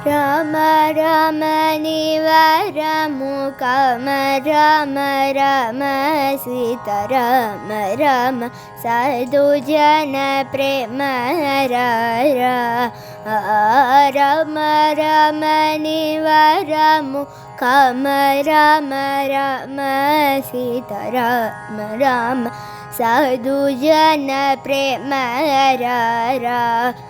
राम राम निवारमु काम राम राम सीता राम राम साधु जन प्रेम राम राम निवारमु काम राम राम सीता राम राम साधु जन प्रेम राम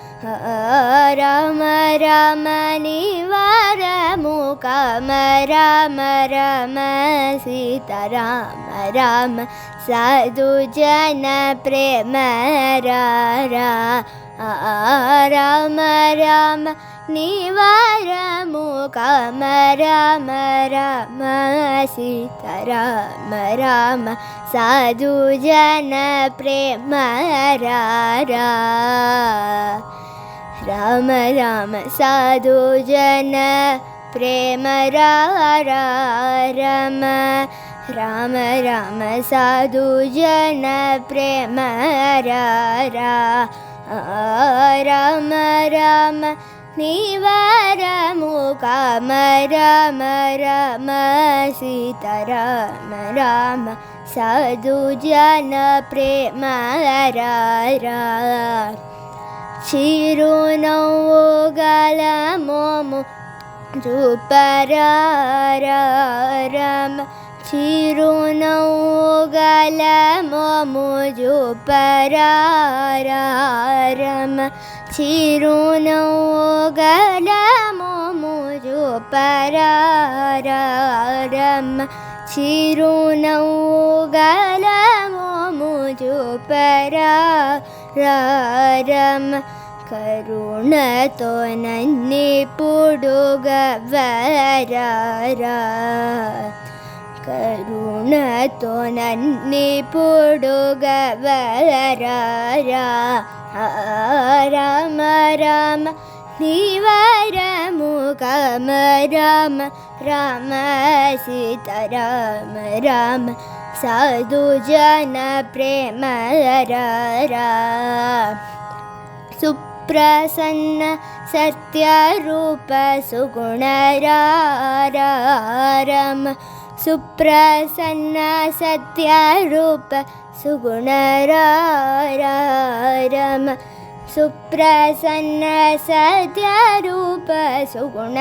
राम निवारमु काम राम राम सीता राम राम साधु जन प्रेम राम राम निवारमु काम राम राम सीता राम राम साधु जन प्रेम राम राम साधु जन प्रेम राम राम राम साधु जन प्रेम राम राम निवारमु काम राम राम सीता राम राम साधु जन प्रेम चिरुनौगल मोमु रूपराम चिरुनौगल मोमु रूपराम चिरुनौगल मोमु रूपराम चिरुनौगल मोमु रूपराम करुणतो नन्नि पुडुगवरा करुणतो नन्नि पुडुगवरा राम राम निवारमु काम राम राम सीता राम राम साधु जन प्रेम सुप्रसन्न सत्यरूप सुगुण राम सुप्रसन्न सत्यरूप सुगुण राम सुप्रसन्न सत्यरूप सुगुण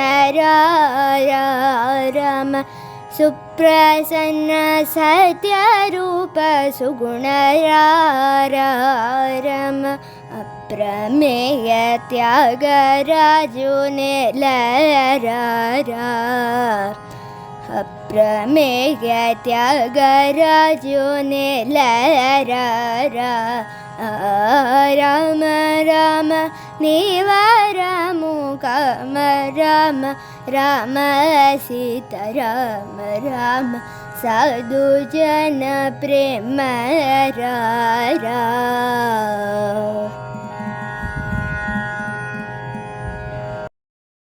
राम सुप्रसन्न सत्यरूप सुगुण राम अप्रमेय त्यागराजुने लरा अप्रमेय त्यागराजुने लरा राम राम निवारमु काम राम राम सीता राम राम साधु जन प्रेम